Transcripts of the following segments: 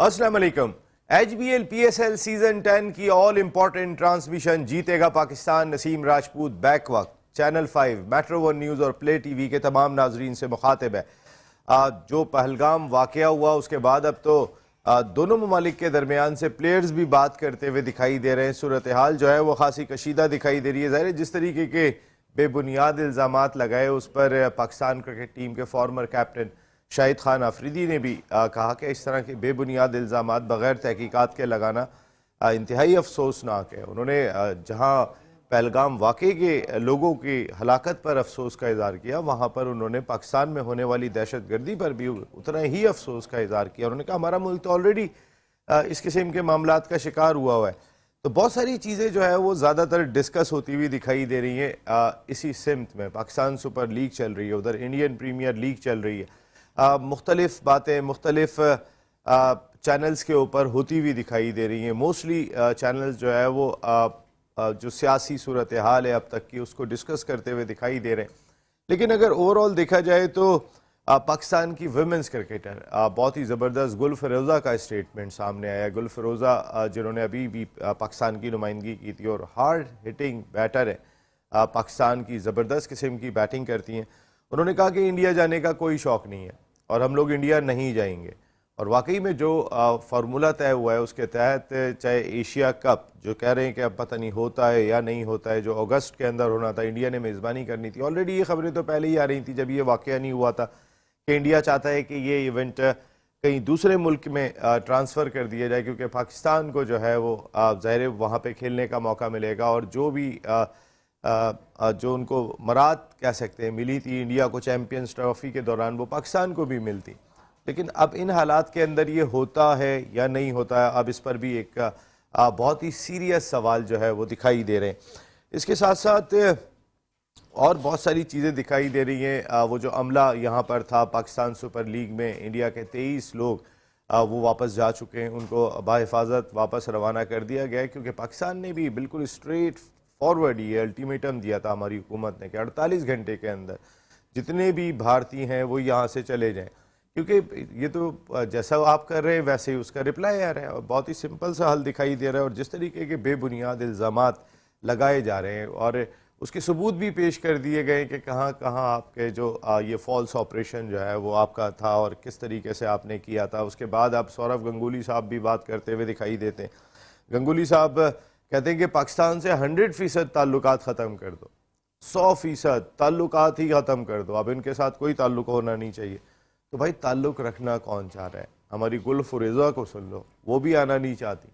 अस्सलाम वालेकुम। HBL PSL season 10 की ऑल इंपॉर्टेंट ट्रांसमिशन जीतेगा पाकिस्तान। नसीम राजपूत बैक वक्त चैनल 5, मेट्रो 1 न्यूज़ और प्ले टीवी के तमाम नाजरीन से मुखातिब है। जो पहलगाम वाकया हुआ उसके बाद अब तो दोनों ममालिक के दरमियान से प्लेयर्स भी बात करते हुए दिखाई दे रहे हैं। सूरत हाल जो है वो खासी कशीदा दिखाई दे रही है। ज़ाहिर है जिस तरीके के बेबुनियाद इल्ज़ामात लगाए उस पर पाकिस्तान क्रिकेट टीम के फॉर्मर कैप्टन शाहिद खान आफरीदी ने भी कहा कि इस तरह के बेबुनियाद इल्ज़ामात बग़ैर तहकीकात के लगाना इंतहाई अफसोसनाक है। उन्होंने जहाँ पहलगाम वाक़े के लोगों की हलाकत पर अफसोस का इज़हार किया, वहाँ पर उन्होंने पाकिस्तान में होने वाली दहशत गर्दी पर भी उतना ही अफसोस का इज़हार किया। उन्होंने कहा हमारा मुल्क तो ऑलरेडी इस किस्म के मामलात का शिकार हुआ है। तो बहुत सारी चीज़ें जो है वो ज़्यादातर डिस्कस होती हुई दिखाई दे रही हैं। इसी सिमत में पाकिस्तान सुपर लीग चल रही है, उधर इंडियन प्रीमियर लीग चल रही है। मुख्तलिफ बातें मुख्तलिफ चैनल्स के ऊपर होती हुई दिखाई दे रही हैं। मोस्टली चैनल्स जो है वो जो सियासी सूरत हाल है अब तक की उसको डिस्कस करते हुए दिखाई दे रहे हैं। लेकिन अगर ओवरऑल देखा जाए तो पाकिस्तान की वुमेंस क्रिकेटर बहुत ही ज़बरदस्त गुल फिरोज़ा का स्टेटमेंट सामने आया। गुल फिरोज़ा जिन्होंने अभी भी पाकिस्तान की नुमाइंदगी की थी और हार्ड हिटिंग बैटर है, पाकिस्तान की ज़बरदस्त किस्म की बैटिंग करती हैं। उन्होंने कहा कि इंडिया जाने का कोई शौक़ नहीं है और हम लोग इंडिया नहीं जाएंगे। और वाकई में जो फार्मूला तय हुआ है उसके तहत चाहे एशिया कप जो कह रहे हैं कि अब पता नहीं होता है या नहीं होता है, जो अगस्त के अंदर होना था, इंडिया ने मेज़बानी करनी थी। ऑलरेडी ये खबरें तो पहले ही आ रही थी जब ये वाकया नहीं हुआ था कि इंडिया चाहता है कि ये इवेंट कहीं दूसरे मुल्क में ट्रांसफ़र कर दिया जाए, क्योंकि पाकिस्तान को जो है वो ज़ाहिर वहाँ पे खेलने का मौका मिलेगा और जो भी जो उनको मराद कह सकते हैं मिली थी इंडिया को चैम्पियंस ट्रॉफी के दौरान, वो पाकिस्तान को भी मिलती। लेकिन अब इन हालात के अंदर ये होता है या नहीं होता है, अब इस पर भी एक बहुत ही सीरियस सवाल जो है वो दिखाई दे रहे हैं। इसके साथ साथ और बहुत सारी चीज़ें दिखाई दे रही हैं। वो जो अमला यहाँ पर था पाकिस्तान सुपर लीग में, इंडिया के 23 लोग वो वापस जा चुके हैं, उनको बाहिफाजत वापस रवाना कर दिया गया है, क्योंकि पाकिस्तान ने भी बिल्कुल स्ट्रेट फॉरवर्ड ये अल्टीमेटम दिया था हमारी हुकूमत ने कि 48 घंटे के अंदर जितने भी भारतीय हैं वो यहाँ से चले जाएँ, क्योंकि ये तो जैसा आप कर रहे हैं वैसे ही उसका रिप्लाई आ रहा है और बहुत ही सिंपल सा हल दिखाई दे रहा है। और जिस तरीके के बेबुनियाद इल्ज़ामात लगाए जा रहे हैं और उसके सबूत भी पेश कर दिए गए कि कहाँ कहाँ आपके जो ये फॉल्स ऑपरेशन जो है वो आपका था और किस तरीके से आपने किया था। उसके बाद अब सौरव गंगुली साहब भी बात करते हुए दिखाई देते हैं। गंगुली साहब कहते हैं कि पाकिस्तान से 100% ताल्लुकात ख़त्म कर दो, 100% ताल्लुकात ही ख़त्म कर दो, अब इनके साथ कोई ताल्लुक होना नहीं चाहिए। तो भाई ताल्लुक रखना कौन चाह रहा है? हमारी गुल फिरोज़ा को सुन लो, वो भी आना नहीं चाहती।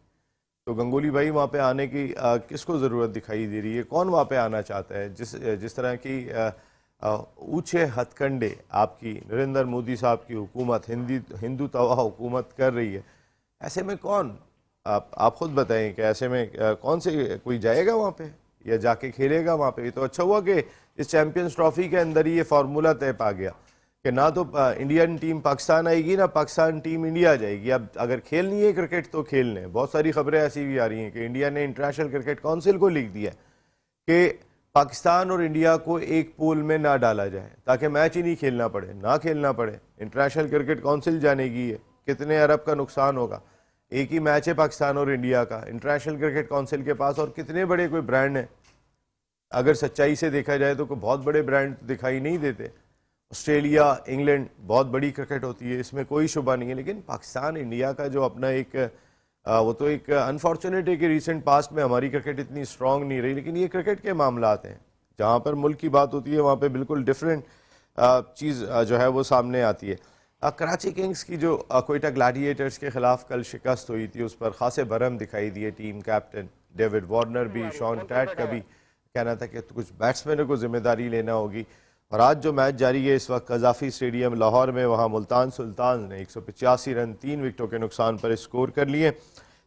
तो गंगुली भाई वहाँ पे आने की किसको ज़रूरत दिखाई दे रही है? कौन वहाँ पे आना चाहता है? जिस तरह की ऊँचे हथकंडे आपकी नरेंद्र मोदी साहब की हुकूमत हिंदू तवा हुकूमत कर रही है, ऐसे में कौन आप खुद बताएं कि ऐसे में कौन से कोई जाएगा वहाँ पे या जाके खेलेगा वहाँ पे? तो अच्छा हुआ कि इस चैम्पियंस ट्रॉफी के अंदर ही ये फार्मूला तय पा गया कि ना तो इंडियन टीम पाकिस्तान आएगी ना पाकिस्तान टीम इंडिया जाएगी। अब अगर खेलनी है क्रिकेट तो खेलने। बहुत सारी खबरें ऐसी भी आ रही हैं कि इंडिया ने इंटरनेशनल क्रिकेट काउंसिल को लिख दिया कि पाकिस्तान और इंडिया को एक पूल में ना डाला जाए ताकि मैच ही नहीं खेलना पड़े, ना खेलना पड़े। इंटरनेशनल क्रिकेट काउंसिल जानेगी है, कितने अरब का नुकसान होगा। एक ही मैच है पाकिस्तान और इंडिया का इंटरनेशनल क्रिकेट काउंसिल के पास, और कितने बड़े कोई ब्रांड हैं। अगर सच्चाई से देखा जाए तो कोई बहुत बड़े ब्रांड दिखाई नहीं देते। ऑस्ट्रेलिया, इंग्लैंड बहुत बड़ी क्रिकेट होती है, इसमें कोई शुबा नहीं है। लेकिन पाकिस्तान इंडिया का जो अपना एक वो तो एक अनफॉर्चुनेट है कि रिसेंट पास्ट में हमारी क्रिकेट इतनी स्ट्रांग नहीं रही। लेकिन ये क्रिकेट के मामलात हैं, जहाँ पर मुल्क की बात होती है वहाँ पे बिल्कुल डिफरेंट चीज़ जो है वो सामने आती है। कराची किंग्स की जो कोयटा ग्लैडिएटर्स के खिलाफ कल शिकस्त हुई थी उस पर खासे भरम दिखाई दिए। टीम कैप्टन डेविड वार्नर भी, शॉन टैट का भी कहना था कि कुछ बैट्समैनों को जिम्मेदारी लेना होगी। और आज जो मैच जारी है इस वक्त कजाफी स्टेडियम लाहौर में, वहाँ मुल्तान सुल्तान ने 185 रन 3 विकेटों के नुकसान पर स्कोर कर लिए।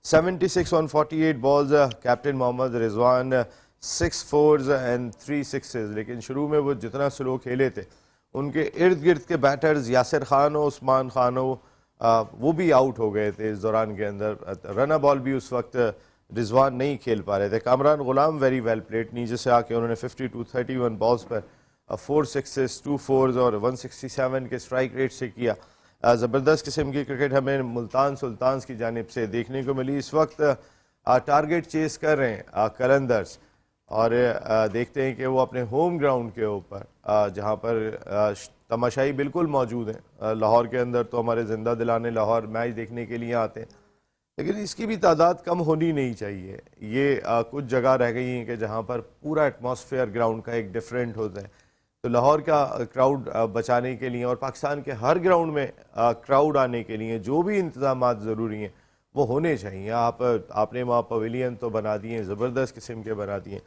76 on 48 balls, captain Mohammad Rizwan 6 4s and 3 6s। लेकिन शुरू में वो जितना स्लो खेले थे उनके इर्द गिर्द के बैटर्स यासिर खान हो, उस्मान खान हो, वो भी आउट हो गए थे इस दौरान के अंदर। रना बॉल भी उस वक्त रिजवान नहीं खेल पा रहे थे। कामरान गुलाम वेरी वेल प्लेड, नीचे से आके उन्होंने 52 31 बॉल्स पर 4 6s 2 4s और 167 के स्ट्राइक रेट से किया। ज़बरदस्त किस्म की क्रिकेट हमें मुल्तान सुल्तान्स की जानिब से देखने को मिली। इस वक्त टारगेट चेस कर रहे हैं कलंदर्स और देखते हैं कि वो अपने होम ग्राउंड के ऊपर जहाँ पर तमाशाई बिल्कुल मौजूद हैं। लाहौर के अंदर तो हमारे ज़िंदा दिलाने लाहौर मैच देखने के लिए आते हैं, लेकिन इसकी भी तादाद कम होनी नहीं चाहिए। ये कुछ जगह रह गई हैं कि जहाँ पर पूरा एटमॉस्फेयर ग्राउंड का एक डिफरेंट होता है। तो लाहौर का क्राउड बचाने के लिए और पाकिस्तान के हर ग्राउंड में क्राउड आने के लिए जो भी इंतजाम ज़रूरी हैं वो होने चाहिए। आपने वहाँ पवेलियन तो बना दिए, ज़बरदस्त किस्म के बना दिए,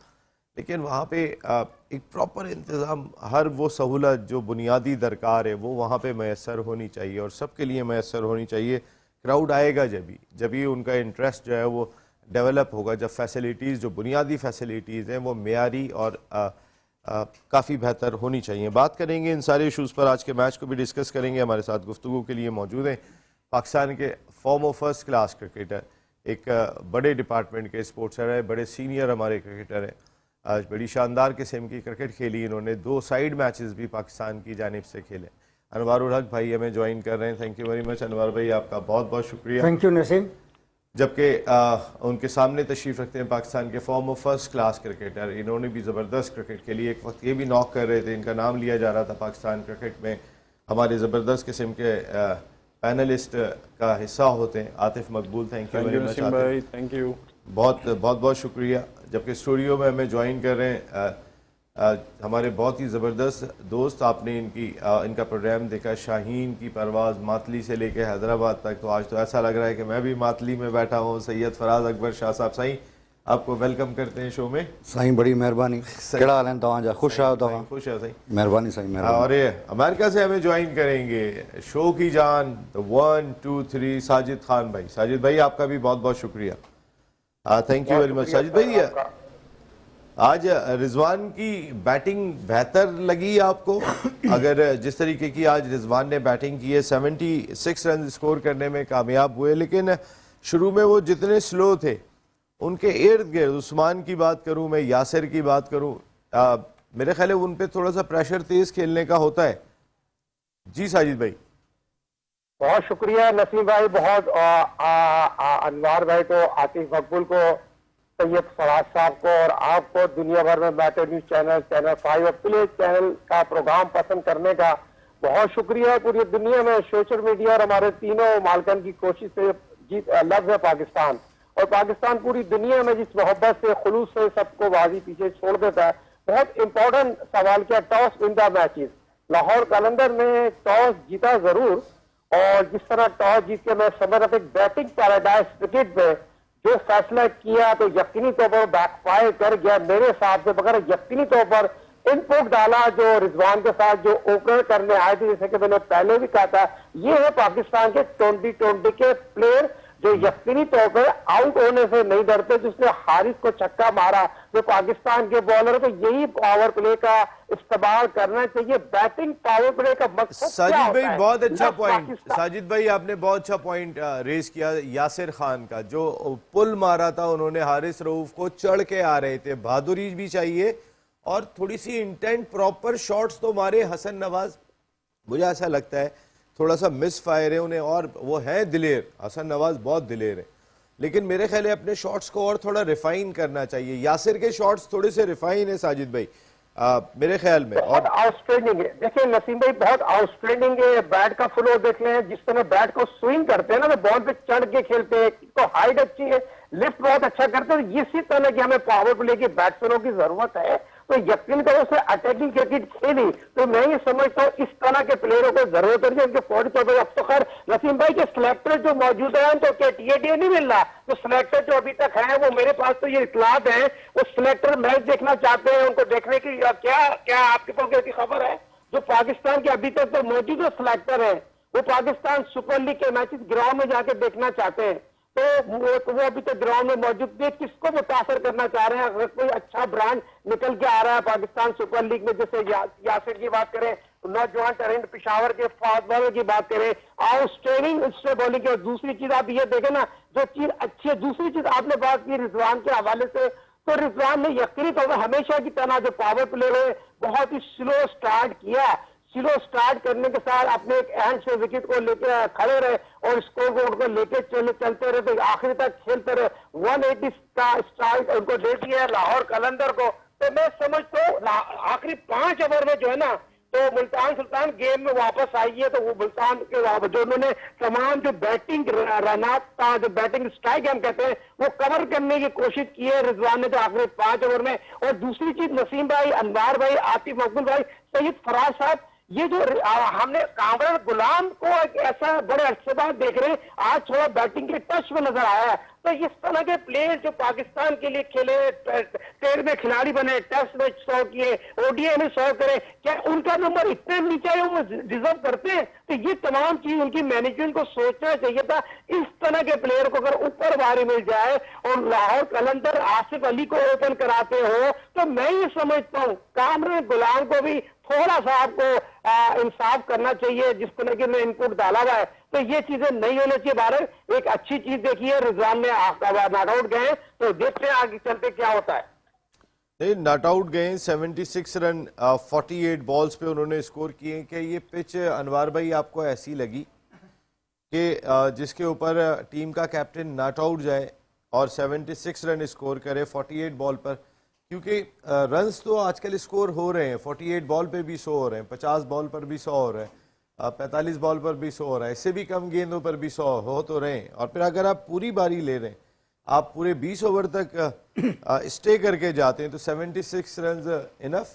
लेकिन वहाँ पे एक प्रॉपर इंतज़ाम, हर वो सहूलत जो बुनियादी दरकार है वो वहाँ पे मैसर होनी चाहिए और सबके लिए मैसर होनी चाहिए। क्राउड आएगा जब ही उनका इंटरेस्ट जो है वो डेवलप होगा, जब फैसिलिटीज़ जो बुनियादी फैसिलिटीज़ हैं वो मेयारी और काफ़ी बेहतर होनी चाहिए। बात करेंगे इन सारे इशूज़ पर, आज के मैच को भी डिस्कस करेंगे। हमारे साथ गुफ्तगू के लिए मौजूद हैं पाकिस्तान के फॉर्मर फर्स्ट क्लास क्रिकेटर, एक बड़े डिपार्टमेंट के स्पोर्ट्सर है, बड़े सीनियर हमारे क्रिकेटर हैं। आज बड़ी शानदार किस्म की क्रिकेट खेली इन्होंने, 2 साइड मैचेस भी पाकिस्तान की जानिब से खेले। अनवार उल हक भाई हमें ज्वाइन कर रहे हैं। थैंक यू वेरी मच अनवार भाई, आपका बहुत बहुत शुक्रिया। Thank you Naseem. जबकि उनके सामने तशरीफ़ रखते हैं पाकिस्तान के फॉर्मर फर्स्ट क्लास क्रिकेटर, इन्होंने भी ज़बरदस्त क्रिकेट खेली। एक वक्त ये भी नॉक कर रहे थे, इनका नाम लिया जा रहा था पाकिस्तान क्रिकेट में, हमारे ज़बरदस्त किस्म के पैनलिस्ट का हिस्सा होते हैं। आतिफ मकबूल, थैंक यू वेरी मच भाई, थैंक यू, बहुत शुक्रिया। जबकि स्टूडियो में हमें ज्वाइन कर रहे हैं हमारे बहुत ही ज़बरदस्त दोस्त, आपने इनका प्रोग्राम देखा, शाहीन की परवाज़ मातली से लेकर हैदराबाद तक। तो आज तो ऐसा लग रहा है कि मैं भी मातली में बैठा हूँ। सैयद फराज अकबर शाह साहब, साईं आपको वेलकम करते हैं शो में। साईं बड़ी मेहरबानी, केड़ा हाल है तव्हांजा? खुश आयो तव्हां? खुश है साईं, मेहरबानी साईं, मेहरबानी। और अमेरिका से हमें ज्वाइन करेंगे शो की जान, 1 2 3 साजिद खान भाई। साजिद भाई आपका भी बहुत बहुत शुक्रिया, thank you very much. Sajid भाई, आज रिजवान की बैटिंग बेहतर लगी आपको? अगर जिस तरीके की आज रिजवान ने बैटिंग की है, 76 रन स्कोर करने में कामयाब हुए, लेकिन शुरू में वो जितने स्लो थे उनके इर्द गिर्द, उस्मान की बात करूं मैं, यासिर की बात करूं, मेरे ख्याल है उन पे थोड़ा सा प्रेशर तेज खेलने का होता है। जी साजिद भाई। बहुत शुक्रिया नसीम भाई, बहुत अनवार भाई को, आतिफ मकबूल को, सैयद फराज साहब को और आपको दुनिया भर में बैठे न्यूज चैनल, चैनल 5 और प्ले चैनल का प्रोग्राम पसंद करने का बहुत शुक्रिया। पूरी दुनिया में सोशल मीडिया और हमारे तीनों मालकन की कोशिश से जीत लफ्ज़ है पाकिस्तान, और पाकिस्तान पूरी दुनिया में जिस मोहब्बत से, खुलूस से सबको बाजी पीछे छोड़ देता है। बहुत इंपॉर्टेंट सवाल किया, toss in the matches. Lahore Qalandar ने टॉस जीता जरूर, और जिस तरह टॉस जीत के मैं समझ रहा था बैटिंग पैराडाइज क्रिकेट में जो फैसला किया तो यकीनी तौर पर बैकफायर कर गया मेरे हिसाब से। मगर यकीनी तौर पर इनपुट डाला जो रिजवान के साथ जो ओपनर करने आए थे, जैसे कि मैंने पहले भी कहा था, ये है पाकिस्तान के 2020 के प्लेयर जो यकीनी तौर पर आउट होने से नहीं डरते, जिसने हारिस को छक्का मारा जो पाकिस्तान के बॉलर। तो यही पावर प्ले का इस्तेमाल करना चाहिए। बैटिंग पावर प्ले का मकसद साजिद भाई बहुत अच्छा पॉइंट, साजिद भाई आपने बहुत अच्छा पॉइंट रेज किया। यासिर खान का जो पुल मारा था उन्होंने हारिस रऊफ को, चढ़ के आ रहे थे, बहादुरी भी चाहिए और थोड़ी सी इंटेंट, प्रॉपर शॉट्स तो मारे। हसन नवाज मुझे ऐसा लगता है थोड़ा सा मिस फायर है उन्हें, और वो है दिलेर, हसन नवाज बहुत दिलेर है, लेकिन मेरे ख्याल है अपने शॉट्स को और थोड़ा रिफाइन करना चाहिए। यासिर के शॉट्स थोड़े से रिफाइन है साजिद भाई मेरे ख्याल में, और आउटस्टैंडिंग है। देखिए नसीम भाई बहुत आउटस्टैंडिंग है, बैट का फ्लो देख लें, जिस तरह बैट को स्विंग करते हैं ना, तो बॉल पे चढ़ के खेलते हैं, तो हाइट अच्छी है, लिफ्ट बहुत अच्छा करते हैं। इसी तरह की हमें पावर प्ले की बैट्समैनों की जरूरत है। तो यकीन करो से अटैकिंग क्रिकेट खेली, तो मैं ये समझता हूँ इस तरह के प्लेयरों को जरूरत है उनके फौरी तौर पर। अब तो खैर नसीम भाई के सिलेक्टर जो मौजूद है तो क्या टीए नहीं मिल रहा, तो सिलेक्टर जो अभी तक है वो मेरे पास तो ये इतलात है वो सिलेक्टर मैच देखना चाहते हैं, उनको देखने की क्या आपके पास कैसी खबर है? जो पाकिस्तान के अभी तक तो मौजूद जो सिलेक्टर है वो पाकिस्तान सुपर लीग के मैचेस ग्राउंड में जाके देखना चाहते हैं, तो वो अभी तक ग्राउंड में मौजूद थे। किसको मुतासर करना चाह रहे हैं? अगर कोई अच्छा ब्रांड निकल के आ रहा है पाकिस्तान सुपर लीग में, जैसे यासिर की बात करें, नौजवान टैलेंट पिशावर के फास्ट बॉलर की बात करें, आउटस्टैंडिंग उससे बॉलिंग की। दूसरी चीज आप ये देखें ना, जो चीज अच्छी है, दूसरी चीज आपने बात की रिजवान के हवाले से, तो रिजवान ने यकीनी तौर पर हमेशा की तरह जो पावर प्ले है बहुत ही स्लो स्टार्ट किया, स्लो स्टार्ट करने के साथ अपने एक एंड से विकेट को लेके खड़े रहे और स्कोर बोर्ड को लेके चलते रहे, तो आखिरी तक खेलते रहे। 180 स्ट्राइक उनको दे दिया लाहौर कलंदर को। तो मैं समझता हूँ आखिरी 5 ओवर में जो है ना, तो मुल्तान सुल्तान गेम में वापस आई है। तो वो मुल्तान के जो उन्होंने तमाम जो बैटिंग रनात था, जो बैटिंग स्ट्राइक हम कहते हैं, वो कवर करने की कोशिश की है रिजवान ने जो आखिरी 5 ओवर में। और दूसरी चीज, नसीम भाई, अनवार भाई, आतिफ मकबूल भाई, सईद फराज साहब, ये जो हमने कामरान गुलाम को एक ऐसा बड़े अरसे बाद देख रहे हैं, आज थोड़ा बैटिंग के टच में नजर आया है। तो इस तरह के प्लेयर जो पाकिस्तान के लिए खेले, 13वें खिलाड़ी बने, टेस्ट में 100 किए, ओडीआई में 100 करे, क्या उनका नंबर इतने नीचे है वो डिजर्व करते हैं? तो ये तमाम चीज उनकी मैनेजमेंट को सोचना चाहिए था। इस तरह के प्लेयर को अगर ऊपर बारी मिल जाए और लाहौर कलंदर आसिफ अली को ओपन कराते हो, तो मैं ये समझता हूँ कामरान गुलाम को भी थोड़ा सा आपको इंसाफ करना चाहिए। जिस तरह की इनपुट डाला हुआ है, तो ये चीजें नहीं होनी चाहिए। भारत एक अच्छी चीज देखी है, रिजवान ने नॉट आउट गए, तो देखते हैं आगे चलते क्या होता है। नहीं, नॉट आउट गए, 76 रन 48 बॉल्स पे उन्होंने स्कोर किए। क्या ये पिच अनवार भाई आपको ऐसी लगी कि जिसके ऊपर टीम का कैप्टन नॉट आउट जाए और 76 रन स्कोर करे 48 बॉल पर? क्योंकि रन्स तो आजकल स्कोर हो रहे हैं, 48 बॉल पे भी 100 हो रहे हैं, 50 बॉल पर भी 100 हो रहे हैं, 45 बॉल पर भी 100 हो रहा है, इससे भी कम गेंदों पर भी 100 हो तो रहे हैं। और फिर अगर आप पूरी बारी ले रहे हैं, आप पूरे 20 ओवर तक स्टे करके जाते हैं, तो 76 रन इनफ?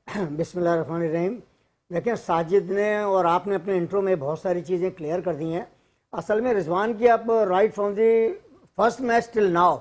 बिस्मिल्लाहिर्रहमानिर्रहीम। देखें, साजिद ने और आपने अपने इंट्रो में बहुत सारी चीज़ें क्लियर कर दी हैं। असल में रिजवान की आप right from the first match till now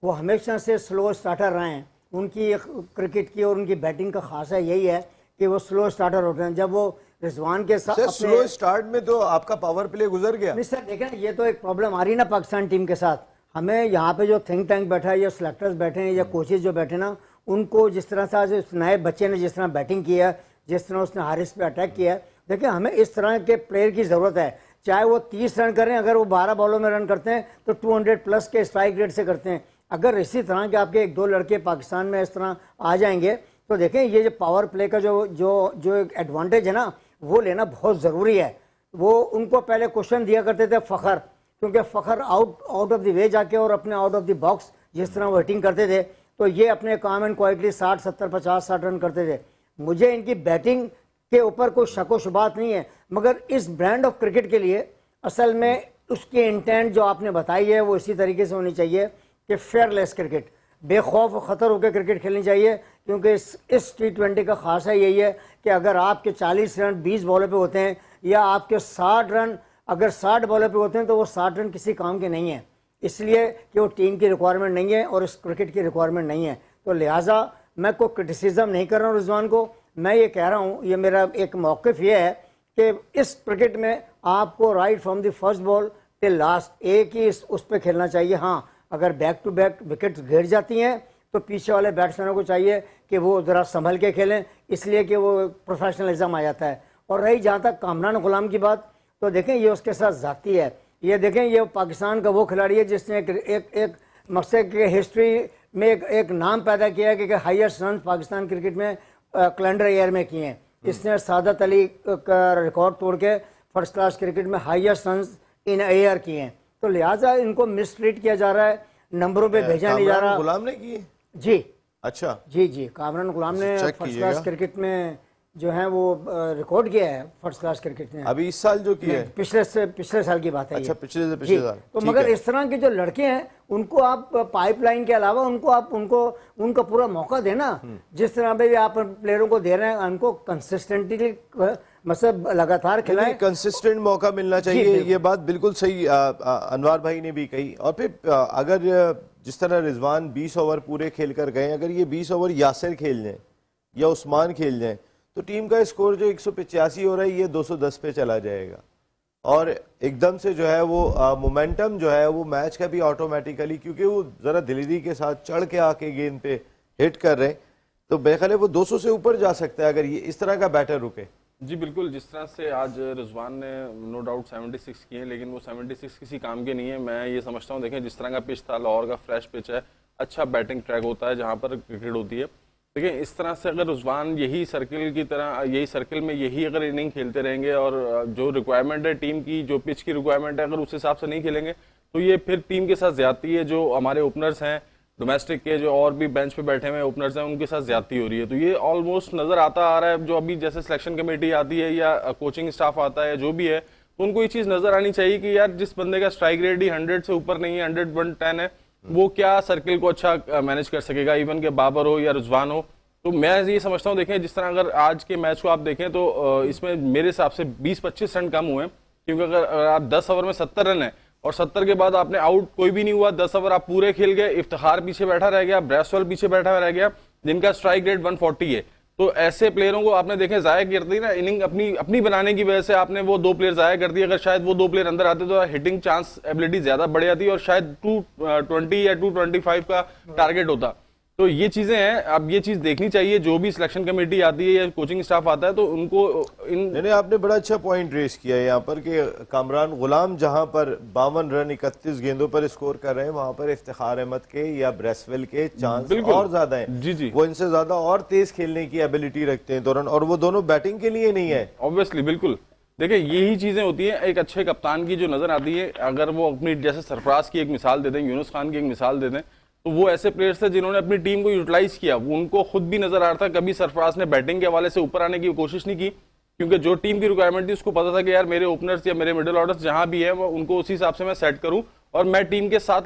वो हमेशा से स्लो स्टार्टर रहे हैं। उनकी क्रिकेट की और उनकी बैटिंग का खासा यही है कि वो स्लो स्टार्टर होते हैं। जब वो रिजवान के साथ स्लो स्टार्ट में तो आपका पावर प्ले गुजर गया। नहीं सर, देखें ये तो एक प्रॉब्लम आ रही है ना पाकिस्तान टीम के साथ। हमें यहाँ पे जो थिंक टैंक बैठा है या सिलेक्टर्स बैठे हैं या कोचेज जो बैठे ना, उनको जिस तरह से आज इस नए बच्चे ने जिस तरह बैटिंग किया है, जिस तरह उसने हारिस पे अटैक किया है, देखिए हमें इस तरह के प्लेयर की ज़रूरत है। चाहे वो 30 रन करें, अगर वो 12 बॉलों में रन करते हैं तो 200 प्लस के स्ट्राइक रेट से करते हैं। अगर इसी तरह के आपके 1-2 लड़के पाकिस्तान में इस तरह आ जाएंगे तो देखें ये जो पावर प्ले का जो एक एडवांटेज है ना, वो लेना बहुत ज़रूरी है। वो उनको पहले क्वेश्चन दिया करते थे फ़खर, क्योंकि Fakhar out of the way जाके और अपने आउट ऑफ द बॉक्स जिस तरह वो हिटिंग करते थे, तो ये अपने काम एंड क्वाइटली 60, 70, 50, 60 रन करते थे। मुझे इनकी बैटिंग के ऊपर कोई शक व शुबात नहीं है, मगर इस ब्रांड ऑफ क्रिकेट के लिए असल में उसकी इंटेंट जो आपने बताई है वो इसी तरीके से होनी चाहिए कि फेयरलेस क्रिकेट, बेखौफ और ख़तर होकर क्रिकेट खेलनी चाहिए। क्योंकि इस T20 का खासा यही है कि अगर आपके 40 रन 20 बॉलों पे होते हैं या आपके 60 रन अगर 60 बॉलों पे होते हैं, तो वो 60 रन किसी काम के नहीं हैं, इसलिए कि वो टीम की रिक्वायरमेंट नहीं है और इस क्रिकेट की रिक्वायरमेंट नहीं है। तो लिहाजा मैं कोई क्रिटिसिज्म नहीं कर रहा हूँ रिजवान को, मैं ये कह रहा हूँ, ये मेरा एक मौक़िफ़ ये है कि इस क्रिकेट में आपको right from the first ball till last एक ही उस पर खेलना चाहिए। हाँ, अगर बैक टू बैक विकेट्स गिर जाती हैं तो पीछे वाले बैट्समैनों को चाहिए कि वो ज़रा संभल के खेलें, इसलिए कि वो प्रोफेशनलिज्म आ जाता है। और रही जहाँ तक कामरान गुलाम की बात, तो देखें ये उसके साथ ज़ाती है। ये देखें ये पाकिस्तान का वो खिलाड़ी है जिसने एक मकसद के हिस्ट्री में एक नाम पैदा किया है कि हाईएस्ट रन पाकिस्तान क्रिकेट में कैलेंडर ईयर में किए हैं। इसने सादत अली का रिकॉर्ड तोड़ के फर्स्ट क्लास क्रिकेट में हाईएस्ट रन इन ईयर किए हैं। तो लिहाजा इनको मिसट्रीट किया जा रहा है, नंबरों पे भेजा नहीं जा रहा। गुलाम ने किए? जी अच्छा, जी कामरान गुलाम ने फर्स्ट क्लास क्रिकेट में जो है वो रिकॉर्ड किया है फर्स्ट क्लास क्रिकेट में। अभी इस साल जो किया है? पिछले साल की बात है। अच्छा, पिछले साल। तो मगर इस तरह के जो लड़के हैं उनको आप पाइपलाइन के अलावा उनको पूरा मौका देना, जिस तरह पे भी आप प्लेयरों को दे रहे हैं, उनको कंसिस्टेंटली मतलब लगातार खिलाएं। कंसिस्टेंट मौका मिलना चाहिए, ये बात बिल्कुल सही अनवार भाई ने भी कही। और फिर अगर जिस तरह रिजवान 20 ओवर पूरे खेल कर गए, अगर ये 20 ओवर यासिर खेल जाए या उस्मान खेल जाए, तो टीम का स्कोर जो 185 हो रहा है ये 210 पे चला जाएगा और एकदम से जो है वो मोमेंटम जो है वो मैच का भी ऑटोमेटिकली, क्योंकि वो ज़रा दिलेरी के साथ चढ़ के आके गेंद पे हिट कर रहे हैं, तो बेखले वो 200 से ऊपर जा सकता है अगर ये इस तरह का बैटर रुके। जी बिल्कुल, जिस तरह से आज रिजवान ने नो डाउट 76 किए हैं, लेकिन वो 76 किसी काम के नहीं है। मैं ये समझता हूँ, देखें जिस तरह का पिच था, लाहौर का फ्रेश पिच है, अच्छा बैटिंग ट्रैक होता है जहाँ पर क्रिकेट होती है, देखिए इस तरह से अगर रिजवान यही सर्किल की तरह यही सर्किल में यही अगर इनिंग खेलते रहेंगे और जो रिक्वायरमेंट है टीम की, जो पिच की रिक्वायरमेंट है, अगर उस हिसाब से नहीं खेलेंगे तो ये फिर टीम के साथ ज्यादती है। जो हमारे ओपनर्स हैं डोमेस्टिक के, जो और भी बेंच पे बैठे हुए ओपनर्स हैं, उनके साथ ज्यादती हो रही है। तो ये ऑलमोस्ट नजर आता आ रहा है। जो अभी जैसे सिलेक्शन कमेटी आती है या कोचिंग स्टाफ आता है, जो भी है, तो उनको ये चीज नजर आनी चाहिए कि यार जिस बंदे का स्ट्राइक रेट ही 100 से ऊपर नहीं है, 100 110 है, वो क्या सर्किल को अच्छा मैनेज कर सकेगा, इवन के बाबर हो या रिजवान हो। तो मैं ये समझता हूँ, देखें जिस तरह अगर आज के मैच को आप देखें तो इसमें मेरे हिसाब से 20-25 रन कम हुए हैं, क्योंकि अगर आप 10 ओवर में 70 रन है और 70 के बाद आपने आउट कोई भी नहीं हुआ, 10 ओवर आप पूरे खेल गए, इफ्तिखार पीछे बैठा रह गया, ब्रेसवेल पीछे बैठा रह गया, जिनका स्ट्राइक रेट 140 है। तो ऐसे प्लेयरों को आपने देखें जाया कर दी ना, इनिंग अपनी बनाने की वजह से आपने वो 2 प्लेयर जाया कर दिए। अगर शायद वो 2 प्लेयर अंदर आते तो हिटिंग चांस एबिलिटी ज्यादा बढ़ जाती और शायद 220 या 225 का टारगेट होता। तो ये चीजें हैं, अब ये चीज देखनी चाहिए। जो भी सिलेक्शन कमेटी आती है या कोचिंग स्टाफ आता है तो उनको नहीं, आपने बड़ा अच्छा पॉइंट रेस किया है यहाँ पर कि कामरान गुलाम जहां पर 52 रन 31 गेंदों पर स्कोर कर रहे हैं, वहां पर इफ्तिखार अहमद के या ब्रेसवेल के चांस और ज्यादा हैं। जी। वो इनसे ज्यादा और तेज खेलने की एबिलिटी रखते हैं दौरान, और वो दोनों बैटिंग के लिए नहीं है। ऑब्वियसली, बिल्कुल। देखिए यही चीजें होती हैं एक अच्छे कप्तान की जो नजर आती है। अगर वो अपनी जैसे सरफराज की एक मिसाल दे दें, यूनुस खान की एक मिसाल दे दें, तो वो ऐसे प्लेयर्स थे जिन्होंने अपनी टीम को यूटिलाइज किया। वो उनको खुद भी नजर आ रहा था, कभी सरफराज ने बैटिंग के हवाले से ऊपर आने की कोशिश नहीं की, क्योंकि जो टीम की रिक्वायरमेंट थी उसको पता था कि यार मेरे ओपनर्स या मेरे मिडिल ऑर्डर्स जहां भी है वो उनको उसी हिसाब से मैं सेट करूं और मैं टीम के साथ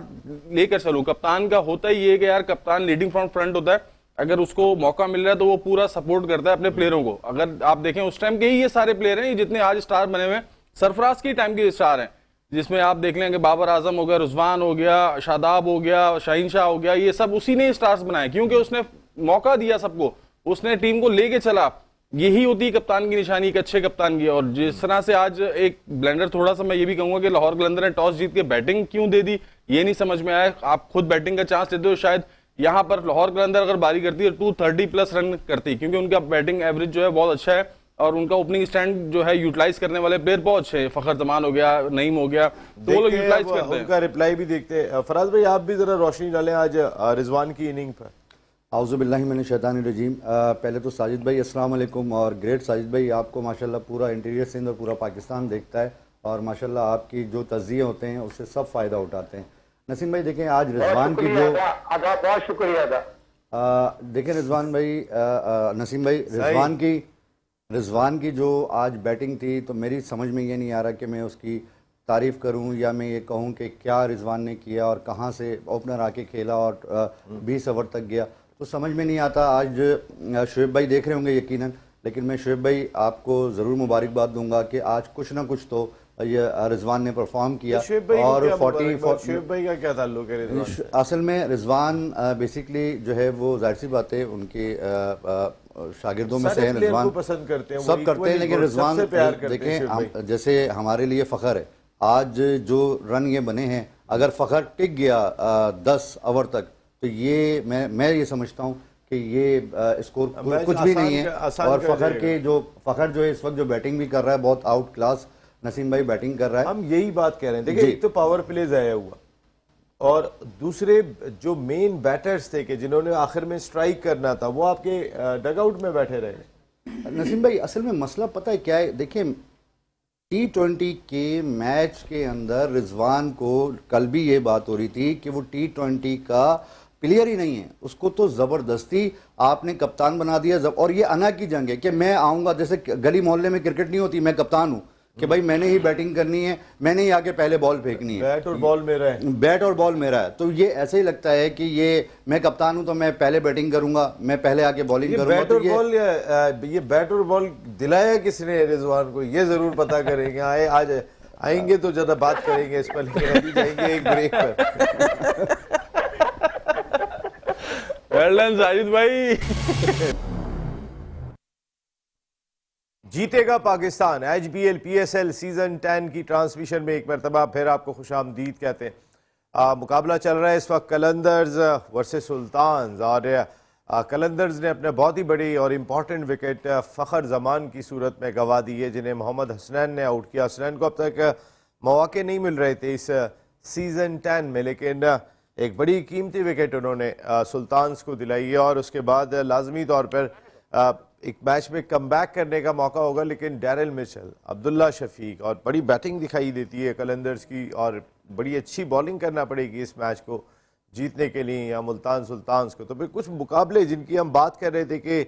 लेकर चलूं। कप्तान का होता ही ये कि यार कप्तान लीडिंग फ्रॉम फ्रंट होता है। अगर उसको मौका मिल रहा है तो वो पूरा सपोर्ट करता है अपने प्लेयरों को। अगर आप देखें उस टाइम के ही ये सारे प्लेयर हैं जितने आज स्टार बने हुए हैं, सरफराज की टाइम के स्टार हैं, जिसमें आप देख लें कि बाबर आजम हो गया, रिजवान हो गया, शादाब हो गया, शाहीन शाह हो गया, ये सब उसी ने स्टार्स बनाए, क्योंकि उसने मौका दिया सबको, उसने टीम को लेके चला। यही होती है कप्तान की निशानी, एक अच्छे कप्तान की। और जिस तरह से आज एक ब्लेंडर, थोड़ा सा मैं ये भी कहूंगा कि लाहौर कलंदर ने टॉस जीत के बैटिंग क्यों दे दी ये नहीं समझ में आया। आप खुद बैटिंग का चांस देते हो, शायद यहाँ पर लाहौर कलंदर अगर बारी करती है 230+ रन करती, क्योंकि उनका बैटिंग एवरेज जो है बहुत अच्छा है और उनका ओपनिंग स्टैंड जो है यूटिलाइज करने वाले प्लेयर बहुत अच्छे हैं। फखर जमान हो गया, नईम हो गया, तो वो लोग यूटिलाइज करते हैं। उनका रिप्लाई भी देखते हैं। फराज भाई आप भी जरा रोशनी डालें आज रिजवान की इनिंग पर। आउज़ुबिल्लाहि मिनश शैतानिर रजीम। पहले तो साजिद भाई अस्सलाम वालेकुम। और ग्रेट साजिद भाई, आपको माशाल्लाह पूरा इंटीरियर सिंध और पूरा पाकिस्तान देखता है और माशाल्लाह आपकी जो तज़किये होते हैं उससे सब फ़ायदा उठाते हैं। नसीम भाई देखें आज रिजवान की जो बहुत शुक्रिया देखें रिजवान भाई, नसीम भाई, रिजवान की जो आज बैटिंग थी, तो मेरी समझ में ये नहीं आ रहा कि मैं उसकी तारीफ़ करूं या मैं ये कहूं कि क्या रिजवान ने किया और कहां से ओपनर आके खेला और 20 ओवर तक गया, तो समझ में नहीं आता। आज शुएब भाई देख रहे होंगे यकीनन, लेकिन मैं शुएब भाई आपको ज़रूर मुबारकबाद दूंगा कि आज कुछ ना कुछ तो ये रिजवान ने परफॉर्म किया। और शुएब भाई का क्या ताल्लुक है रिजवान से? असल में रिजवान बेसिकली जो है वो जाहिर सी बात है उनके शागिर्दों में से हैं। रिजवान पसंद करते हैं, सब करते हैं, लेकिन रिजवान देखें जैसे हमारे लिए फ़ख्र है आज जो रन ये बने हैं, अगर फ़ख्र टिक गया 10 ओवर तक तो ये मैं ये समझता हूँ कि ये स्कोर कुछ भी नहीं है। और फ़ख्र जो है इस वक्त जो बैटिंग भी कर रहा है बहुत आउट क्लास नसीम भाई बैटिंग कर रहा है। हम यही बात कह रहे हैं। देखिए एक तो पावर प्ले ज़ाया हुआ और दूसरे जो मेन बैटर्स थे कि जिन्होंने आखिर में स्ट्राइक करना था वो आपके डगआउट में बैठे रहे। नसीम भाई असल में मसला पता है क्या है, देखिए T20 के मैच के अंदर रिजवान को कल भी ये बात हो रही थी कि वो T20 का प्लेयर ही नहीं है, उसको तो जबरदस्ती आपने कप्तान बना दिया। और ये अना की जंग है कि मैं आऊंगा, जैसे गली मोहल्ले में क्रिकेट नहीं होती, मैं कप्तान हूँ कि भाई मैंने ही बैटिंग करनी है, मैंने ही आके पहले बॉल फेंकनी है, बैट और बॉल मेरा है, बैट और बॉल मेरा है। तो ये ऐसे ही लगता है कि ये मैं कप्तान हूं तो मैं पहले बैटिंग करूंगा, मैं पहले आके बॉलिंग करूंगा। बैट और बॉल ये बैट और बॉल दिलाया किसने रिजवान को, ये जरूर पता करेंगे। आज आएंगे तो ज्यादा बात करेंगे इस पर, लेकिन अभी जाएंगे एक ब्रेक पर। वेल डन साजिद भाई। जीतेगा पाकिस्तान HBL PSL सीजन 10 की ट्रांसमिशन में एक मरतबा फिर आपको खुशामदीद कहते हैं। मुकाबला चल रहा है इस वक्त कलंदर्स वर्सेस सुल्तान्स और कलंदर्स ने अपने बहुत ही बड़ी और इम्पॉर्टेंट विकेट फ़खर जमान की सूरत में गंवा दी है, जिन्हें मोहम्मद हसनैन ने आउट किया। हसनैन को अब तक मौके नहीं मिल रहे थे इस सीजन 10 में, लेकिन एक बड़ी कीमती विकेट उन्होंने सुल्तान्स को दिलाई है और उसके बाद लाजमी तौर पर एक मैच में कमबैक करने का मौका होगा, लेकिन डैरिल मिचेल, अब्दुल्ला शफीक और बड़ी बैटिंग दिखाई देती है कलंदर्स की और बड़ी अच्छी बॉलिंग करना पड़ेगी इस मैच को जीतने के लिए या मुल्तान सुल्तान्स को। तो फिर कुछ मुकाबले जिनकी हम बात कर रहे थे कि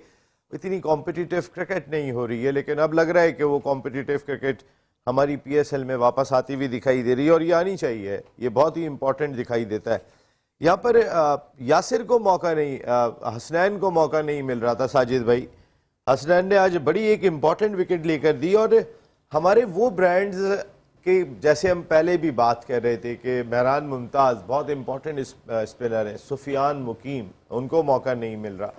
इतनी कॉम्पिटिटिव क्रिकेट नहीं हो रही है, लेकिन अब लग रहा है कि वो कॉम्पिटिटिव क्रिकेट हमारी PSL में वापस आती हुई दिखाई दे रही है और ये आनी चाहिए, ये बहुत ही इंपॉर्टेंट दिखाई देता है। यहाँ पर यासिर को मौका नहीं, हसनैन को मौका नहीं मिल रहा था। साजिद भाई, हसनैन ने आज बड़ी एक इम्पॉर्टेंट विकेट लेकर दी और हमारे वो ब्रांड्स के जैसे हम पहले भी बात कर रहे थे कि मेहरान मुमताज़ बहुत इंपॉर्टेंट स्पिनर है, सुफियान मुकीम, उनको मौका नहीं मिल रहा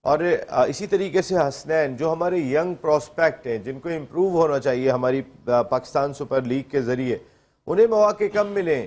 और इसी तरीके से हसनैन जो हमारे यंग प्रोस्पेक्ट हैं जिनको इम्प्रूव होना चाहिए हमारी पाकिस्तान सुपर लीग के ज़रिए, उन्हें मौके कम मिले।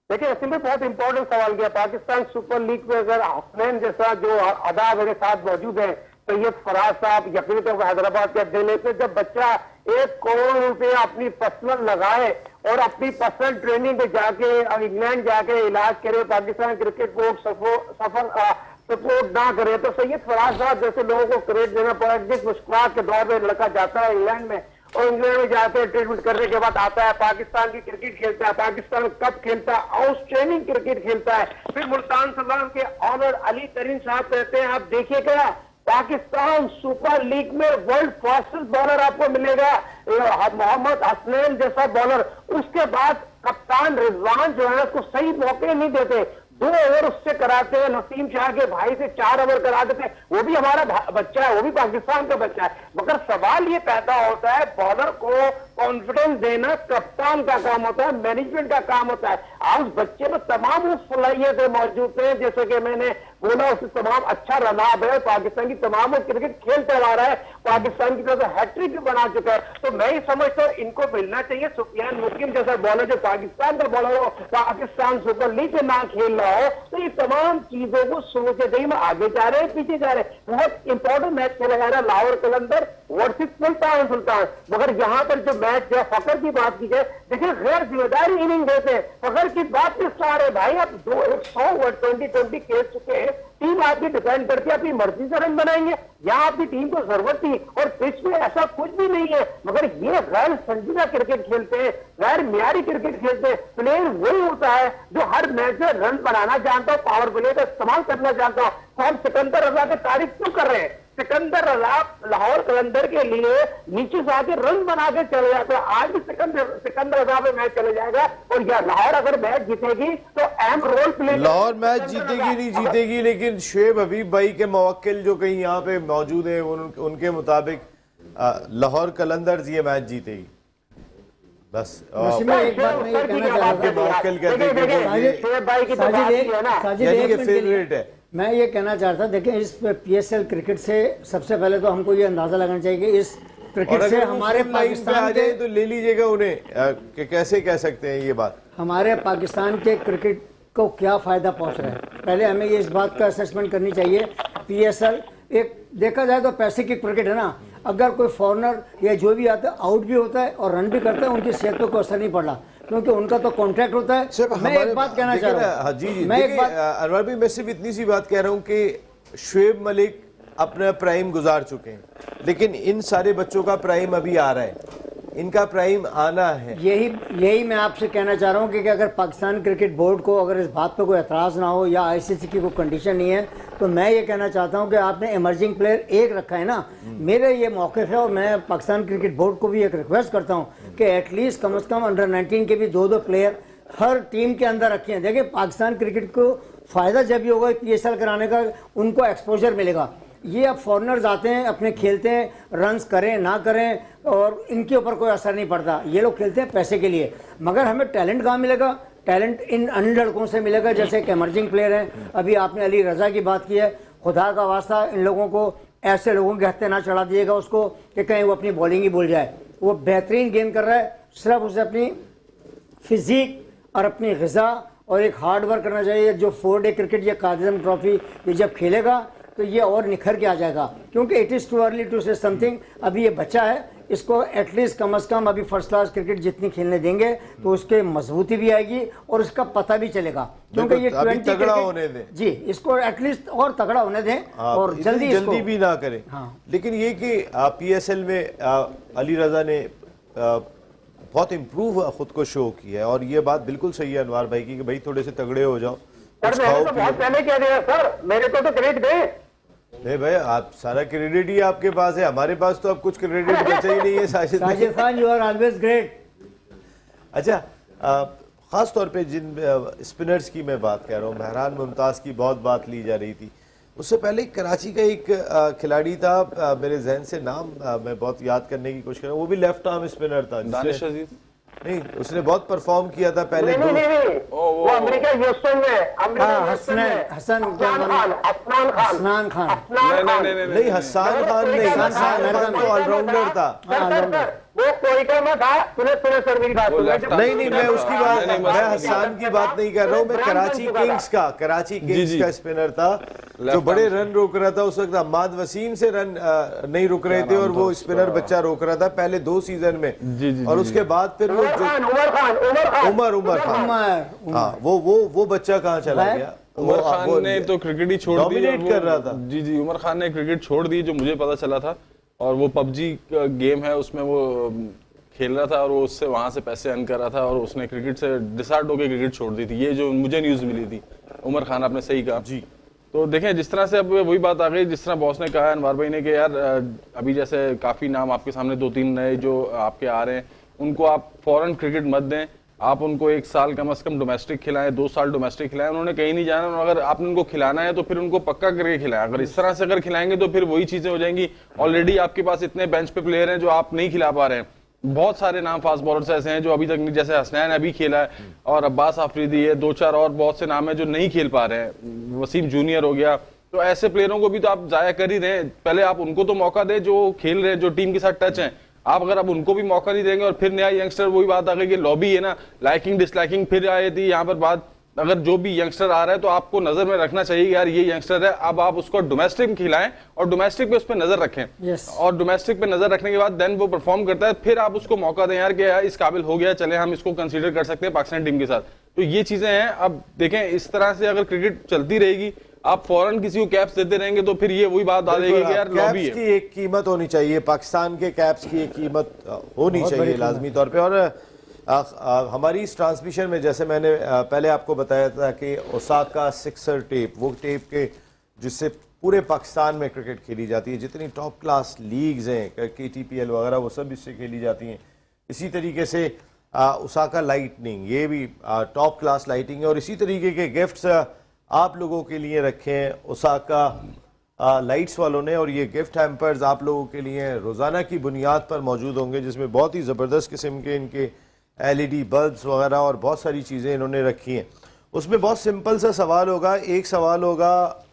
देखिए असीम भाई, बहुत इंपॉर्टेंट सवाल किया। पाकिस्तान सुपर लीग में अगर हसनैन जैसा जो अदा मेरे साथ मौजूद है, सैयद फराज साहब, यकीन तो हैदराबाद के अड्डे पे जब बच्चा 1 करोड़ रुपए अपनी पर्सनल लगाए और अपनी पर्सनल ट्रेनिंग पे जाके इंग्लैंड जाके इलाज करे, पाकिस्तान क्रिकेट बोर्ड सपोर्ट ना करे, तो सैयद फराज साहब जैसे लोगों को क्रेडिट देना पड़ा। जिस मुश्किल के दौर में लड़का जाता है इंग्लैंड में और इंग्लैंड में जाके ट्रीटमेंट करने के बाद आता है, पाकिस्तान की क्रिकेट खेलता है, पाकिस्तान कप खेलता है, आउटस्टैंडिंग क्रिकेट खेलता है। फिर मुल्तान सलाम के ऑनर अली तरीन साहब कहते हैं, आप देखिएगा पाकिस्तान सुपर लीग में वर्ल्ड फास्टेस्ट बॉलर आपको मिलेगा मोहम्मद हसनैन जैसा बॉलर। उसके बाद कप्तान रिजवान जो है उसको सही मौके नहीं देते, 2 ओवर उससे कराते हैं, नसीम शाह के भाई से 4 ओवर करा देते हैं। वो भी हमारा बच्चा है, वो भी पाकिस्तान का बच्चा है, मगर सवाल ये पैदा होता है बॉलर को कॉन्फिडेंस देना कप्तान का काम होता है, मैनेजमेंट का काम होता है। आज उस बच्चे में तमाम वो सलाहियतें मौजूद हैं, जैसे कि मैंने बोला उससे तमाम अच्छा रनाब है, पाकिस्तान की तमाम क्रिकेट खेलते आ रहा है, पाकिस्तान की तरफ से हैट्रिक भी बना चुका है। तो मैं ही समझता हूँ इनको मिलना चाहिए सुफियान मुकीम जैसा बॉलर जो पाकिस्तान का बॉलर हो, पाकिस्तान सुपर लीग में ना खेल रहा हो। तो ये तमाम चीजों को सोचे चाहिए, मैं आगे जा रहे हैं पीछे जा रहे हैं। बहुत इंपॉर्टेंट मैच खेला जा रहा है लाहौर कलंदर वर्सेस मुल्तान सुल्तान, मगर यहाँ पर जो मैच जो फखर की बात की जाए, देखिए गैर जिम्मेदारी इनिंग देते हैं। फखर की बात किस रहे हैं भाई, आप 100 ओवर 20 खेल चुके हैं, टीम आपकी डिपेंड करती है, अपनी मर्जी से रन बनाएंगे, यहाँ आपकी टीम को जरूरत थी और पिच में ऐसा कुछ भी नहीं है। मगर ये गैर संजीदा क्रिकेट खेलते हैं, गैर मियारी क्रिकेट खेलते हैं। प्लेयर वही होता है जो हर मैच में रन बनाना जानता हो, पावर प्ले का इस्तेमाल करना जानता हो। तो हम सिकंदर रजा की तारीफ क्यों कर रहे हैं? सिकंदर रजा लाहौर कलंदर के लिए नीचे से आके रन बना के चले जाते हैं। आज भी सिकंदर रजा पे मैच चले जाएगा और या लाहौर अगर मैच जीतेगी तो अहम रोल प्ले, लाहौर मैच जीतेगी नहीं जीतेगी, लेकिन शुएब हबीब भाई के मुवक्किल जो कहीं यहाँ पे मौजूद है उनके मुताबिक लाहौर कलंदर्स ये मैच जीतेगी। बस एक बात मैं ये कहना चाह आपके मुवक्किल कहते हैं कि फेवरेट है। मैं ये कहना चाहता था, देखिए इस PSL क्रिकेट से सबसे पहले तो हमको ये अंदाजा लगाना चाहिए कि इस क्रिकेट से हमारे पाकिस्तान के, तो ले लीजिएगा उन्हें कि कैसे कह सकते हैं ये बात, हमारे पाकिस्तान के क्रिकेट को क्या फायदा पहुंच रहा है। पहले हमें ये इस बात का असेसमेंट करनी चाहिए। PSL एक देखा जाए तो पैसे की क्रिकेट है ना, अगर कोई फॉरनर या जो भी आता है आउट भी होता है और रन भी करता है, उनकी सेहत पे कोई असर नहीं पड़ रहा क्योंकि उनका तो कॉन्ट्रैक्ट होता है। मैं एक बात कहना चाह रहा हूँ, जी मैं एक बात अनवर भाई, मैं सिर्फ इतनी सी बात कह रहा हूँ कि शुएब मलिक अपना प्राइम गुजार चुके हैं, लेकिन इन सारे बच्चों का प्राइम अभी आ रहा है, इनका प्राइम आना है। यही मैं आपसे कहना चाह रहा हूँ कि अगर पाकिस्तान क्रिकेट बोर्ड को अगर इस बात पे कोई एतराज़ ना हो या ICC की कोई कंडीशन नहीं है, तो मैं ये कहना चाहता हूँ कि आपने इमर्जिंग प्लेयर एक रखा है ना, मेरे ये मौक़िफ़ है और मैं पाकिस्तान क्रिकेट बोर्ड को भी एक रिक्वेस्ट करता हूँ कि एटलीस्ट कम से कम अंडर 19 के भी 2 प्लेयर हर टीम के अंदर रखे हैं। देखिए पाकिस्तान क्रिकेट को फ़ायदा जब भी होगा PSL कराने का, उनको एक्सपोजर मिलेगा। ये अब फॉरनर्स आते हैं, अपने खेलते हैं, रन्स करें ना करें और इनके ऊपर कोई असर नहीं पड़ता। ये लोग खेलते हैं पैसे के लिए, मगर हमें टैलेंट कहाँ मिलेगा? टैलेंट इन अन्य लड़कों से मिलेगा जैसे एक एमर्जिंग प्लेयर हैं। अभी आपने अली रज़ा की बात की है, खुदा का वास्ता इन लोगों को, ऐसे लोगों के हत्थे ना चढ़ा दिएगा उसको कि कहीं वो अपनी बॉलिंग ही भूल जाए। वो बेहतरीन गेंद कर रहा है, सिर्फ उसे अपनी फिजिक और अपनी ग़िज़ा और एक हार्ड वर्क करना चाहिए। जो 4 डे क्रिकेट या कादिज़म ट्रॉफी ये जब खेलेगा तो ये और निखर के आ जाएगा, क्योंकि it is too early to say something. अभी ये बच्चा है, इसको एटलीस्ट कम से कम अभी फर्स्ट क्लास क्रिकेट जितनी खेलने देंगे तो उसके मजबूती भी आएगी और उसका पता भी चलेगा, क्योंकि ये अभी 20 तगड़ा क्रिकेट- होने दें। जी, इसको एटलीस्ट और तगड़ा होने दें और इतनी जल्दी जल्दी भी ना करें। हाँ। लेकिन ये कि PSL में अली रजा ने बहुत इम्प्रूव खुद को शो किया है, और ये बात बिल्कुल सही है अनवार भाई की कि भाई थोड़े से तगड़े हो जाओ, सर कुछ मैंने खाओ तो पियो। बहुत पहले कह दिया सर, मेरे को तो क्रेडिट दे। नहीं भाई, आप सारा क्रेडिट ही आपके पास है, हमारे पास तो अब कुछ क्रेडिट बचा ही नहीं है साजिद भाई। Sajid Khan, you are always great. अच्छा, ख़ास तौर पे जिन स्पिनर्स की मैं बात कर रहा हूँ, महरान मुमताज़ की बहुत बात ली जा रही थी। उससे पहले कराची का एक खिलाड़ी था, मेरे जहन से नाम मैं बहुत याद करने की कोशिश कर रहा हूँ, वो भी लेफ्ट आर्म स्पिनर था दानिश अजीज। नहीं, उसने बहुत परफॉर्म किया था पहले। नहीं नहीं नहीं, वो अमेरिका ह्यूस्टन में, अमेरिका ह्यूस्टन में हसन अफनान खान, अफनान खान, हसनान खान। अफनान खान। नहीं, हसन खान नहीं, हसन खान तो ऑलराउंडर था। सर, वो कोयटा में था। सुने सुने सर मेरी बात सुने। नहीं नहीं, मैं उसकी बात, मैं हसन की बात नहीं कर रहा हूँ, मैं कराची किंग्स का स्पिनर था जो बड़े रन रोक रहा था उस वक्त। अहमद वसीम से रन नहीं रुक रहे थे और वो स्पिनर बच्चा रोक रहा था पहले 2 सीजन में, और उसके बाद फिर वो उमर खान, हाँ, वो बच्चा कहाँ चला गया? उमर खान ने तो क्रिकेट ही छोड़ दी, डोमिनेट कर रहा था। जी जी, उमर खान ने क्रिकेट छोड़ दी जो मुझे पता चला था, और वो पबजी का गेम है उसमें वो खेल रहा था और वो उससे वहां से पैसे अर्न कर रहा था, और उसने क्रिकेट से डिसार्ड होकर क्रिकेट छोड़ दी थी। ये जो मुझे न्यूज मिली थी, उमर खान आपने सही कहा जी। तो देखें जिस तरह से अब वही बात आ गई, जिस तरह बॉस ने कहा है अनवार भाई ने कि यार अभी जैसे काफ़ी नाम आपके सामने 2-3 नए जो आपके आ रहे हैं, उनको आप फॉरेन क्रिकेट मत दें, आप उनको 1 साल कम से कम डोमेस्टिक खिलाएं, 2 साल डोमेस्टिक खिलाएं। उन्होंने कहीं नहीं जाना, और अगर आपने उनको खिलाना है तो फिर उनको पक्का करके खिलाएं। अगर इस तरह से अगर खिलाएंगे तो फिर वही चीज़ें हो जाएंगी। ऑलरेडी आपके पास इतने बेंच पे प्लेयर हैं जो आप नहीं खिला पा रहे हैं। बहुत सारे नाम फास्ट बॉलर्स ऐसे हैं जो अभी तक नहीं, जैसे हसनैन अभी खेला है और अब्बास आफरीदी है, 2-4 और बहुत से नाम है जो नहीं खेल पा रहे हैं, वसीम जूनियर हो गया। तो ऐसे प्लेयरों को भी तो आप जाया कर ही रहे हैं, पहले आप उनको तो मौका दें जो खेल रहे हैं, जो टीम के साथ टच हैं। आप अगर अब उनको भी मौका नहीं देंगे और फिर नया यंगस्टर, वही बात आ गई कि लॉबी है ना, लाइकिंग डिसलाइकिंग फिर आई थी यहाँ पर बात। अगर जो भी यंगस्टर आ रहा है तो आपको नजर में रखना चाहिए यार ये यंगस्टर है, अब आप उसको डोमेस्टिक खिलाएं और डोमेस्टिक पे उस पर नजर रखें। Yes. और डोमेस्टिक पे नजर रखने के बाद देन वो परफॉर्म करता है, फिर आप उसको मौका दें यार कि यार इस काबिल हो गया, चले हम इसको कंसीडर कर सकते हैं पाकिस्तान टीम के साथ। तो ये चीजें हैं। अब देखें इस तरह से अगर क्रिकेट चलती रहेगी, आप फौरन किसी को कैप्स देते रहेंगे तो फिर ये वही बात आ जाएगी कि यार लॉबी कैप्स है। की एक कीमत होनी चाहिए, पाकिस्तान के कैप्स की एक कीमत होनी चाहिए लाजमी तौर पे। और हमारी इस ट्रांसमिशन में जैसे मैंने पहले आपको बताया था कि ओसाका सिक्सर टेप, वो टेप के जिससे पूरे पाकिस्तान में क्रिकेट खेली जाती है, जितनी टॉप क्लास लीग्स हैं, KTPL वगैरह, वो सब इससे खेली जाती हैं। इसी तरीके से ओसाका लाइटनिंग, ये भी टॉप क्लास लाइटिंग है। और इसी तरीके के गिफ्ट्स आप लोगों के लिए रखे हैं ओसाका लाइट्स वालों ने, और ये गिफ्ट हैम्पर्स आप लोगों के लिए रोज़ाना की बुनियाद पर मौजूद होंगे, जिसमें बहुत ही ज़बरदस्त किस्म के इनके LED बल्ब्स वगैरह और बहुत सारी चीज़ें इन्होंने रखी हैं। उसमें बहुत सिंपल सा सवाल होगा, एक सवाल होगा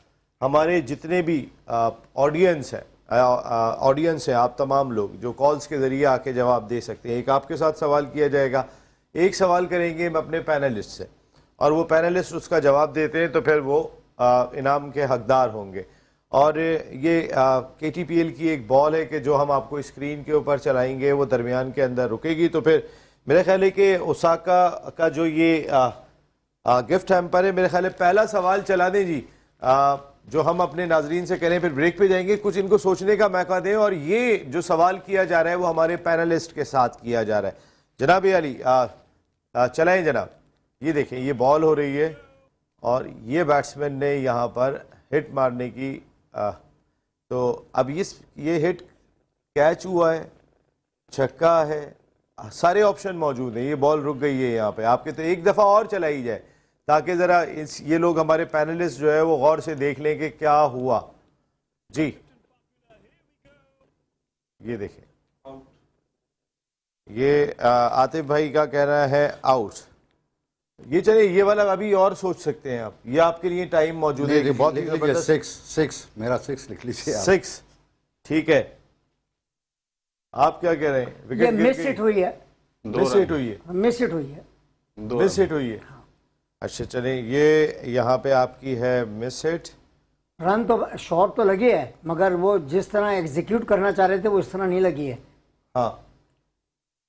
हमारे जितने भी ऑडियंस है, आप तमाम लोग जो कॉल्स के ज़रिए आके जवाब दे सकते हैं। एक आपके साथ सवाल किया जाएगा, एक सवाल करेंगे हम अपने पैनलिस्ट से, और वो पैनलिस्ट उसका जवाब देते हैं तो फिर वो इनाम के हकदार होंगे। और ये KTPL की एक बॉल है कि जो हम आपको स्क्रीन के ऊपर चलाएंगे, वो दरमियान के अंदर रुकेगी। तो फिर मेरा ख्याल है कि ओसाका का जो ये गिफ्ट हैम्पर है, मेरे ख्याल है पहला सवाल चला दें जी, जो हम अपने नाजरीन से करें, फिर ब्रेक पे जाएंगे, कुछ इनको सोचने का मौका दें। और ये जो सवाल किया जा रहा है वो हमारे पैनलिस्ट के साथ किया जा रहा है। जनाब अली चलाएं जनाब। ये देखें, ये बॉल हो रही है और ये बैट्समैन ने यहाँ पर हिट मारने की तो अब ये हिट कैच हुआ है, छक्का है, सारे ऑप्शन मौजूद हैं। ये बॉल रुक गई है यहाँ पे, आपके तो एक दफ़ा और चलाई जाए ताकि ज़रा ये लोग हमारे पैनलिस्ट जो है वो गौर से देख लें कि क्या हुआ। जी ये देखें, ये आतिफ भाई का कहना है आउट। ये चले, ये वाला अभी और सोच सकते हैं आप, ये आपके लिए टाइम मौजूद है। बहुत ही जबरदस्त 6 मेरा 6 लिख लीजिए आप। 6 ठीक है। आप क्या कह रहे हैं? ये विकेट मिस हिट हुई है, मिस हिट हुई है, मिस हिट हुई है, मिस हिट हुई है। अच्छा चलें, ये यहाँ पे आपकी है मिस हिट रन तो शॉट तो लगी है, मगर वो जिस तरह एग्जीक्यूट करना चाह रहे थे वो इस तरह नहीं लगी है। हाँ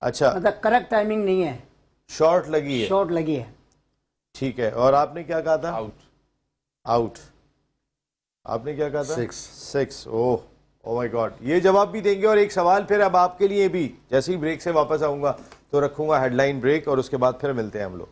अच्छा, मतलब करेक्ट टाइमिंग नहीं है, शॉर्ट लगी है, शॉट लगी है। ठीक है। और आपने क्या कहा था? आउट। आउट। आपने क्या कहा था? 6। ओह ओ माय गॉड। ये जवाब भी देंगे। और एक सवाल फिर अब आपके लिए भी, जैसे ही ब्रेक से वापस आऊंगा तो रखूंगा हेडलाइन ब्रेक और उसके बाद फिर मिलते हैं हम लोग।